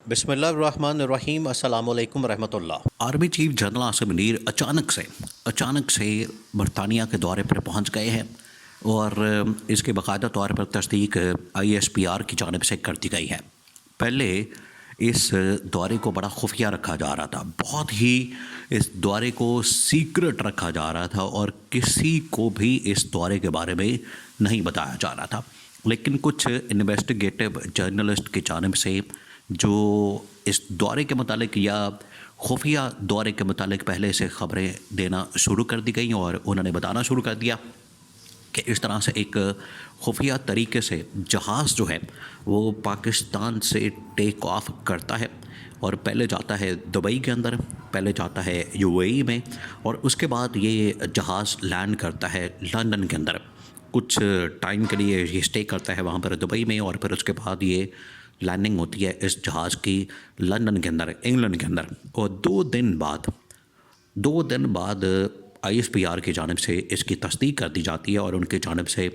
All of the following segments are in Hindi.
बिस्मिल्लाहिर्रहमानिर्रहीम अस्सलामु अलैकुम रहमतुल्लाह। Army chief general Asim Munir अचानक से बरतानिया के दौरे पर पहुंच गए हैं और इसके बाकायदा तौर पर तस्दीक ISPR की जानिब से कर दी गई है। पहले इस दौरे को बड़ा खुफिया रखा जा रहा था, बहुत ही इस दौरे को सीक्रेट रखा जा रहा था और किसी को भी इस दौरे के बारे में नहीं बताया जा रहा था। लेकिन कुछ इन्वेस्टिगेटिव जर्नलिस्ट की जानिब से जो इस दौरे के मुतालिक या खुफिया दौरे के मुतालिक पहले से ख़बरें देना शुरू कर दी गई और उन्होंने बताना शुरू कर दिया कि इस तरह से एक खुफिया तरीके से जहाज़ जो है वो पाकिस्तान से टेक ऑफ करता है और पहले जाता है दुबई के अंदर, पहले जाता है UAE में और उसके बाद ये जहाज़ लैंड करता है लंदन के अंदर। कुछ टाइम के लिए ये स्टे करता है वहाँ पर दुबई में और फिर उसके बाद ये लैंडिंग होती है इस जहाज़ की लंदन के अंदर, इंग्लैंड के अंदर। और 2 दिन बाद ISPR की जानिब से इसकी तस्दीक कर दी जाती है और उनकी जानिब से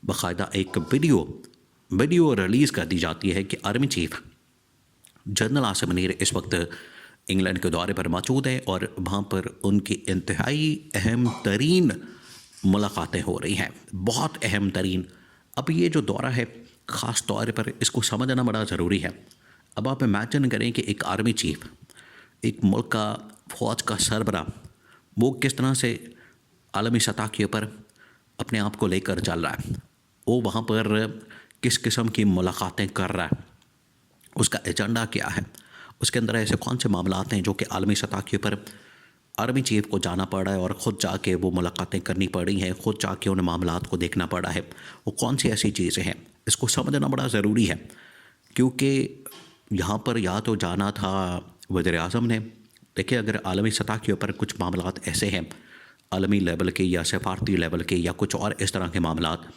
बाकायदा एक वीडियो रिलीज़ कर दी जाती है कि army chief general Asim Munir इस वक्त इंग्लैंड के दौरे पर मौजूद है और वहाँ पर उनकी इंतहाई अहम तरीन मुलाकातें हो रही हैं, बहुत अहम तरीन। अब ये जो दौरा है ख़ास तौर पर इसको समझना बड़ा ज़रूरी है। अब आप इमेजिन करें कि एक आर्मी चीफ, एक मुल्क का फ़ौज का सरबरा, वो किस तरह से आलमी सतह के ऊपर अपने आप को लेकर चल रहा है, वो वहाँ पर किस किस्म की मुलाकातें कर रहा है, उसका एजेंडा क्या है, उसके अंदर ऐसे कौन से मामलात हैं जो कि आलमी सतह के ऊपर आर्मी चीफ को जाना पड़ा है और ख़ुद जाके वो मुलाकातें करनी पड़ी हैं, ख़ुद जाके उन मामलात को देखना पड़ा है, वो कौन सी ऐसी चीज़ें हैं, इसको समझना बड़ा ज़रूरी है। क्योंकि यहाँ पर या तो जाना था वज़ीर-ए-आज़म ने, देखिए अगर आलमी सतह के ऊपर कुछ मामलात ऐसे हैं आलमी लेवल के या सफारती लेवल के या कुछ और इस तरह के मामलात,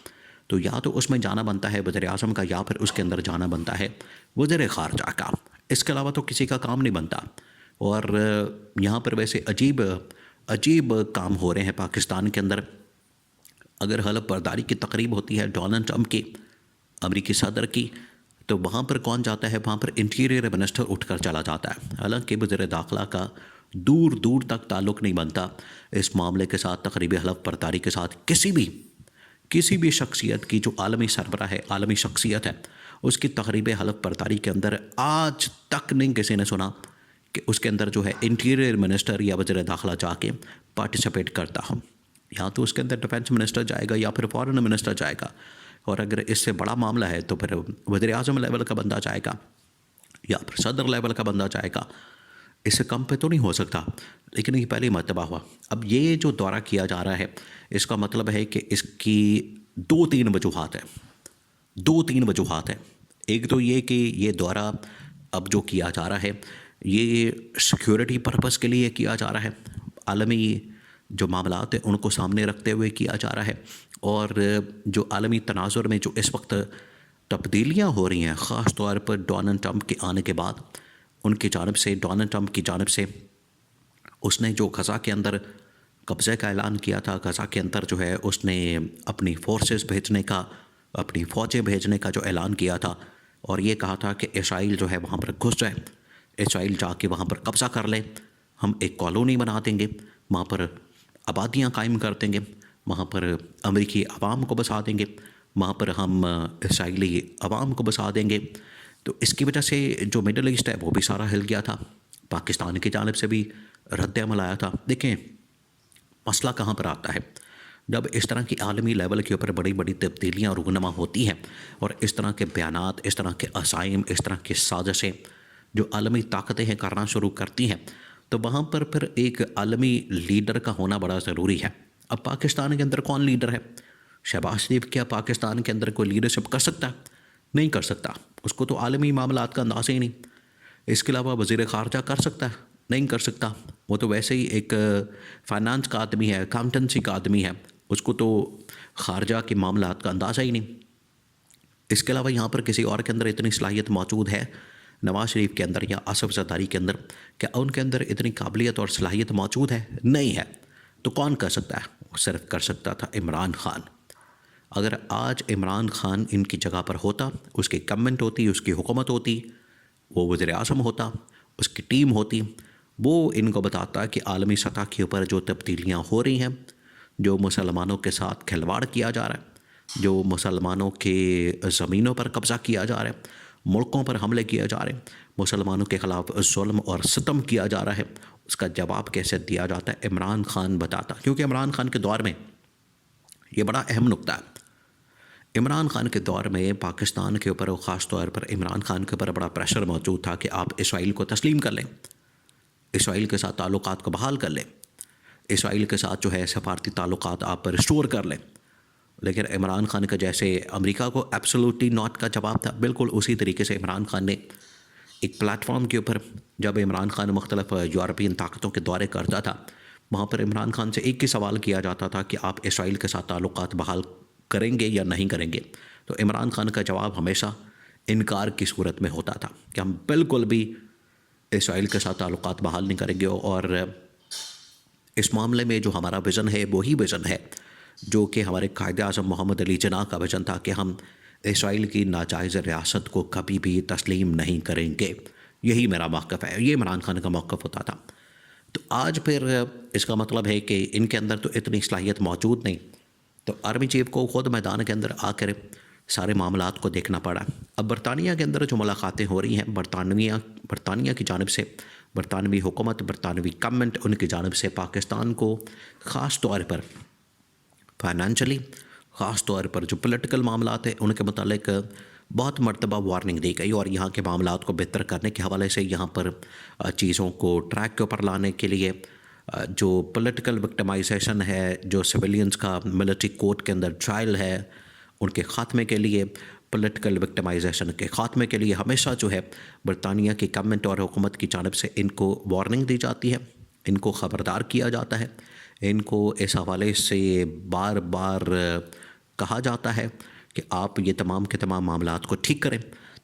तो या तो उसमें जाना बनता है वज़ीर-ए-आज़म का या फिर उसके अंदर जाना बनता है वज़ीर-ए-ख़ारजा का। इसके अलावा तो किसी का काम नहीं बनता। और यहाँ पर वैसे अजीब काम हो रहे हैं पाकिस्तान के अंदर। अगर हलफ बर्दारी की तकरीब होती है डोनाल्ड ट्रंप की, अमरीकी सदर की, तो वहाँ पर कौन जाता है? वहाँ पर इंटीरियर मिनिस्टर उठकर चला जाता है। हालांकि वज़ीर दाखिला का दूर दूर तक ताल्लुक़ नहीं बनता इस मामले के साथ, तकरीब हलफ बर्दारी के साथ। किसी भी शख्सियत की जो आलमी सरबरा है, आलमी शख्सियत है, उसकी तकरीब हलफ बर्दारी के अंदर आज तक नहीं किसी ने सुना कि उसके अंदर जो है इंटीरियर मिनिस्टर या वज़ीर दाखिला जाके पार्टिसिपेट करता हो। या तो उसके अंदर डिफेंस मिनिस्टर जाएगा या फिर फॉरेन मिनिस्टर जाएगा, और अगर इससे बड़ा मामला है तो फिर वज़ीर-ए-आज़म लेवल का बंदा जाएगा या फिर सदर लेवल का बंदा जाएगा। इससे कम पे तो नहीं हो सकता। लेकिन ये पहली मर्तबा हुआ। अब ये जो दौरा किया जा रहा है, इसका मतलब है कि इसकी 2-3 वजूहात हैं। एक तो ये कि ये दौरा अब जो किया जा रहा है ये सिक्योरिटी पर्पस के लिए किया जा रहा है, आलमी जो मामलात हैं उनको सामने रखते हुए किया जा रहा है। और जो आलमी तनाज़ुर में जो इस वक्त तब्दीलियाँ हो रही हैं, ख़ास तौर पर डोनाल्ड ट्रंप के आने के बाद, डोनाल्ड ट्रंप की जानिब से उसने जो गज़ा के अंदर कब्ज़े का ऐलान किया था, गज़ा के अंदर जो है उसने अपनी फ़ोर्सेस भेजने का, अपनी फ़ौजें भेजने का जो ऐलान किया था और ये कहा था कि इसराइल जो है वहाँ पर घुस जाए, इसराइल जाके वहाँ पर कब्ज़ा कर ले, हम एक कॉलोनी बना देंगे, वहाँ पर आबादियाँ कायम कर देंगे, वहाँ पर अमेरिकी अवाम को बसा देंगे, वहाँ पर हम इसराइली अवाम को बसा देंगे। तो इसकी वजह से जो मिडल ईस्ट है वो भी सारा हिल गया था। पाकिस्तान की जानिब से भी रद्द अमल आया था। देखें मसला कहाँ पर आता है, जब इस तरह की आलमी लेवल के ऊपर बड़ी बड़ी तब्दीलियाँ रूनमा होती हैं और इस तरह के बयानात, इस तरह के अज़ाइम, इस तरह की साजिशें जो आलमी ताकतें हैं करना शुरू करती हैं, तो वहाँ पर फिर एक आलमी लीडर का होना बड़ा ज़रूरी है। अब पाकिस्तान के अंदर कौन लीडर है? शहबाज शरीफ क्या पाकिस्तान के अंदर कोई लीडरशिप कर सकता है? नहीं कर सकता। उसको तो आलमी मामलात का अंदाज़ा ही नहीं। इसके अलावा वज़ीर ख़ारजा कर सकता है? नहीं कर सकता। वो तो वैसे ही एक फ़ाइनेंस का आदमी है, अकाउंटेंसी का आदमी है, उसको तो ख़ारजा के मामलात का अंदाज़ा ही नहीं। इसके अलावा यहाँ पर किसी और के अंदर इतनी सलाहियत मौजूद है, नवाज़ शरीफ के अंदर या आसिफ ज़रदारी के अंदर, क्या उनके अंदर इतनी काबिलियत और सलाहियत मौजूद है? नहीं है। तो कौन कर सकता है? वो सिर्फ कर सकता था इमरान ख़ान। अगर आज इमरान ख़ान इनकी जगह पर होता, उसकी गवर्नमेंट होती, उसकी हुकूमत होती, वो वज़ीर आज़म होता, उसकी टीम होती, वो इनको बताता कि आलमी सतह के ऊपर जो तब्दीलियाँ हो रही हैं, जो मुसलमानों के साथ खिलवाड़ किया जा रहा है, जो मुसलमानों के ज़मीनों पर कब्ज़ा किया जा रहा है, मुल्कों पर हमले किए जा रहे हैं, मुसलमानों के ख़िलाफ़ जुल्म और सितम किया जा रहा है, उसका जवाब कैसे दिया जाता है इमरान खान बताता। क्योंकि इमरान खान के दौर में ये बड़ा अहम नुक्ता है। इमरान खान के दौर में पाकिस्तान के ऊपर और ख़ास तौर पर इमरान खान के ऊपर बड़ा प्रेशर मौजूद था कि आप इसराइल को तस्लीम कर लें, इसराइल के साथ ताल्लुकात को बहाल कर लें, इसराइल के साथ जो है सफारती ताल्लुकात आप रिस्टोर कर लें। लेकिन इमरान खान का जैसे अमेरिका को एब्सोल्युटली नॉट का जवाब था, बिल्कुल उसी तरीके से इमरान खान ने एक प्लेटफॉर्म के ऊपर, जब इमरान खान मुख्तलिफ यूरोपियन ताकतों के दौरे करता था, वहाँ पर इमरान खान से एक ही सवाल किया जाता था कि आप इसराइल के साथ ताल्लुकात बहाल करेंगे या नहीं करेंगे। तो इमरान खान का जवाब हमेशा इनकार की सूरत में होता था कि हम बिल्कुल भी इसराइल के साथ ताल्लुकात बहाल नहीं करेंगे। और इस मामले में जो हमारा विज़न है वही विज़न है जो कि हमारे कायदे आज़म मोहम्मद अली जिन्ना का विज़न था कि हम इसराइल की नाजायज़ रियासत को कभी भी तस्लीम नहीं करेंगे। यही मेरा मौक़िफ़ है, ये इमरान खान का मौक़िफ़ होता था। तो आज फिर इसका मतलब है कि इनके अंदर तो इतनी सलाहियत मौजूद नहीं, तो आर्मी चीफ को ख़ुद मैदान के अंदर आकर सारे मामलात को देखना पड़ा। अब बरतानिया के अंदर जो मुलाकातें हो रही हैं, बरतानिया की जानिब से, बरतानवी हुकूमत, बरतानवी गवर्नमेंट, उनकी जानिब से पाकिस्तान को ख़ास तौर पर फाइनेंशली, ख़ास तौर पर जो पॉलिटिकल मामलात हैं उनके मुतालिक बहुत मरतबा वार्निंग दी गई। और यहाँ के मामलात को बेहतर करने के हवाले से, यहाँ पर चीज़ों को ट्रैक के ऊपर लाने के लिए, जो पॉलिटिकल विक्टिमाइजेशन है, जो सिविलियंस का मिलिट्री कोर्ट के अंदर ट्रायल है, उनके ख़ात्मे के लिए, पॉलिटिकल विक्टिमाइजेशन के ख़ात्मे के लिए हमेशा जो है बरतानिया की गवर्नमेंट और हुकूमत की जानिब से इनको वार्निंग दी जाती है, इनको ख़बरदार किया जाता है, इनको इस हवाले से बार बार कहा जाता है कि आप ये तमाम के तमाम मामलात को ठीक करें।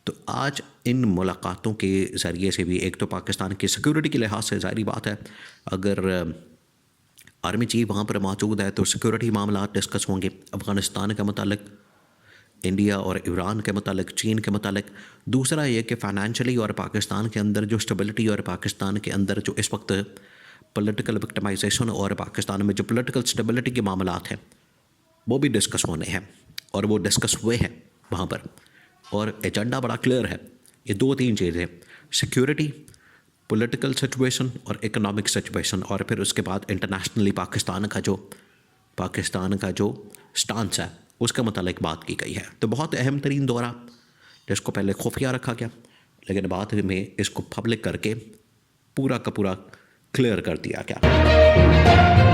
तो आज इन मुलाकातों के ज़रिए से भी एक तो पाकिस्तान की सिक्योरिटी के लिहाज से ज़ाहिर बात है, अगर आर्मी चीफ वहाँ पर मौजूद है तो सिक्योरिटी मामलात डिस्कस होंगे, अफ़गानिस्तान के मुतालिक, इंडिया और ईरान के मुतालिक, चीन के मुतालिक। दूसरा ये कि फ़ाइनेंशली और पाकिस्तान के अंदर जो स्टेबिलिटी और पाकिस्तान के अंदर जो इस वक्त पॉलिटिकल विक्टिमाइजेशन और पाकिस्तान में जो पॉलिटिकल स्टेबिलिटी के मामलात हैं वो भी डिस्कस होने हैं, और वो डिस्कस हुए हैं वहाँ पर। और एजेंडा बड़ा क्लियर है, ये 2-3 चीज़ें, सिक्योरिटी, पॉलिटिकल सिचुएशन और इकोनॉमिक सिचुएशन, और फिर उसके बाद इंटरनेशनली पाकिस्तान का जो स्टांस है उसके मुतालिक बात की गई है। तो बहुत अहम तरीन दौरा, जिसको पहले खुफिया रखा गया लेकिन बाद में इसको पब्लिक करके पूरा का पूरा क्लियर कर दिया गया।